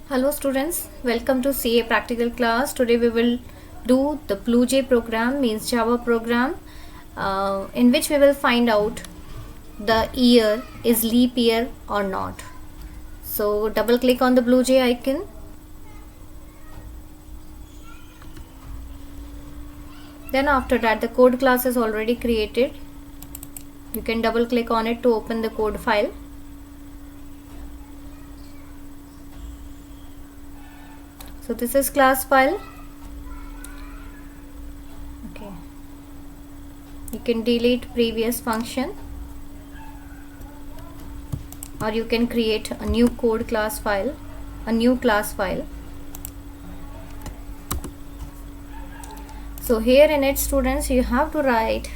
Hello students, welcome to CA practical class. Today we will do the BlueJ program, means Java program, in which we will find out the year is leap year or not. So double click on the BlueJ icon. Then after that the code class is already created. You can double click on it to open the code file. So this is class file. Okay. You can delete previous function, or you can create a new code class file, a new class file. So here in it, students, you have to write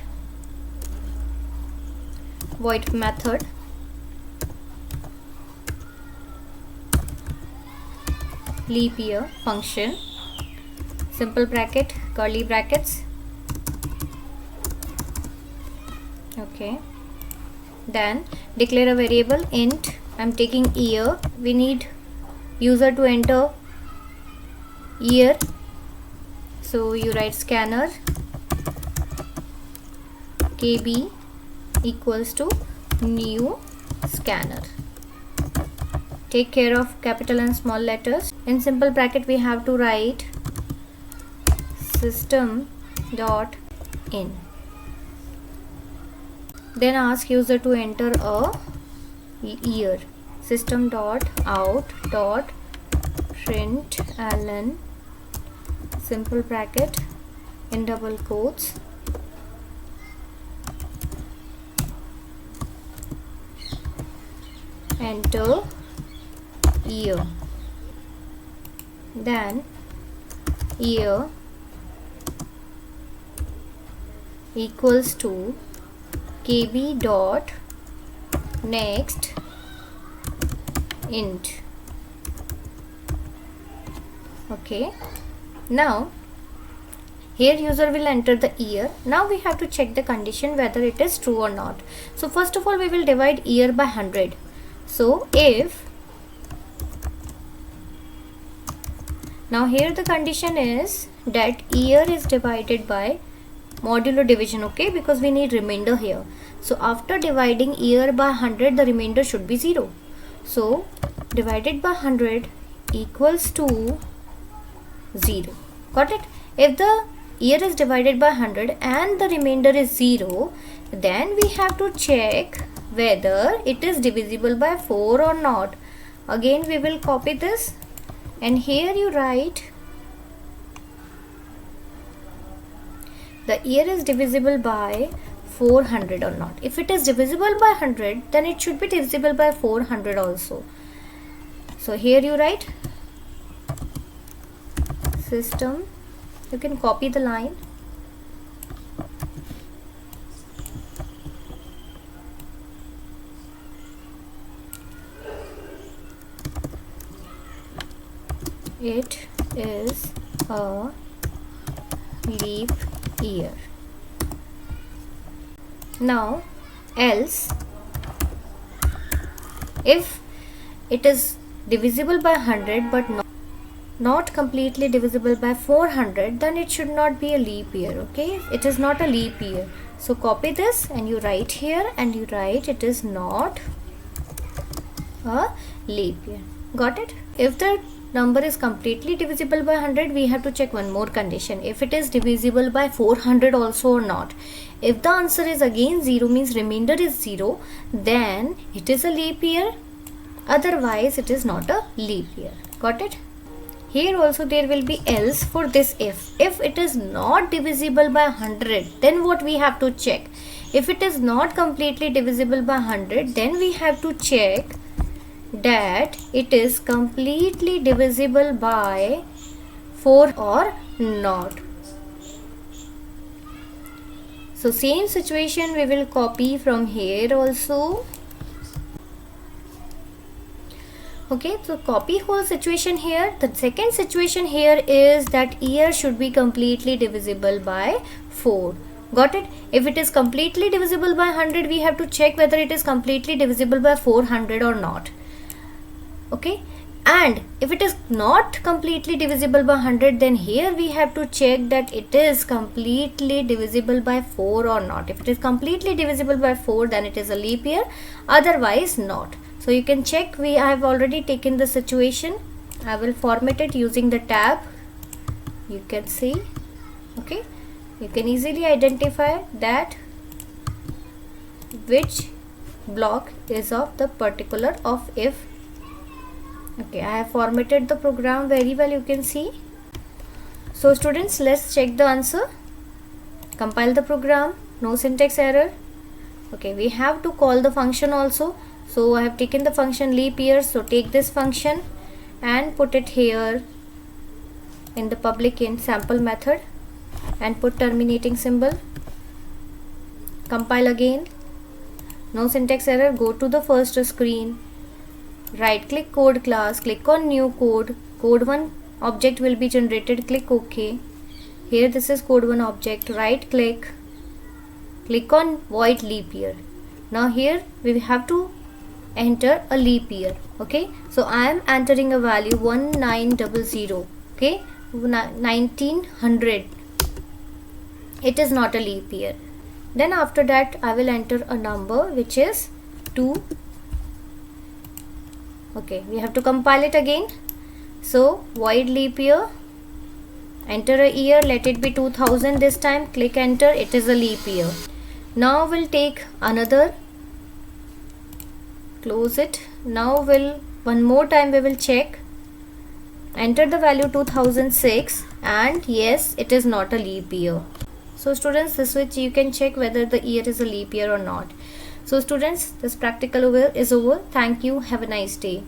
void method leap year function, simple bracket, curly brackets. Okay, then declare a variable int. I'm taking year. We need user to enter year, so you write scanner kb equals to new scanner. Take care of capital and small letters. In simple bracket we have to write system dot in. Then ask user to enter a year. System dot out dot println simple bracket in double quotes enter year. Then year equals to kb dot next int. Okay, now here user will enter the year. Now we have to check the condition whether it is true or not. So first of all we will divide year by 100. So if now here the condition is that year is divided by modulo division, okay, because we need remainder here. So after dividing year by 100, the remainder should be 0. So divided by 100 equals to 0. Got it? If the year is divided by 100 and the remainder is 0, then we have to check whether it is divisible by 4 or not. Again we will copy this, and here you write the year is divisible by 400 or not. If it is divisible by 100, then it should be divisible by 400 also. So here you write system, you can copy the line, it is a leap year. Now else, if it is divisible by 100 but not completely divisible by 400, then it should not be a leap year. Okay, it is not a leap year. So copy this and you write here, and you write it is not a leap year. Got it? If the number is completely divisible by 100, we have to check one more condition, if it is divisible by 400 also or not. If the answer is again 0, means remainder is 0, then it is a leap year, otherwise it is not a leap year. Got it? Here also there will be else for this if it is not divisible by 100, then what we have to check? If it is not completely divisible by 100, then we have to check that it is completely divisible by 4 or not. So same situation we will copy from here also. Okay, so copy whole situation here. The second situation here is that year should be completely divisible by 4. Got it? If it is completely divisible by 100, we have to check whether it is completely divisible by 400 or not. Okay, And if it is not completely divisible by 100, then here we have to check that it is completely divisible by 4 or not. If it is completely divisible by 4, then it is a leap year, otherwise not. So you can check. I have already taken the situation. I will format it using the tab. You can see, okay, you can easily identify that which block is of the particular of if. Okay, I have formatted the program very well, you can see. So students, let's check the answer. Compile the program, no syntax error. Okay, we have to call the function also. So I have taken the function leap year. So take this function and put it here in the public int sample method and put terminating symbol. Compile again, no syntax error. Go to the first screen, right click code class, click on new code. Code1 object will be generated. Click OK. Here this is code1 object. Right click, click on void leap year. Now here we have to enter a leap year. Okay, so I am entering a value 1900. Okay, 1900. It is not a leap year. Then after that I will enter a number which is 2. Okay, we have to compile it again. So void leap year, enter a year, let it be 2000 this time. Click enter. It is a leap year. Now we'll take another, close it. Now one more time we will check. Enter the value 2006 and yes, it is not a leap year. So students, this way you can check whether the year is a leap year or not. So students, this practical is over. Thank you. Have a nice day.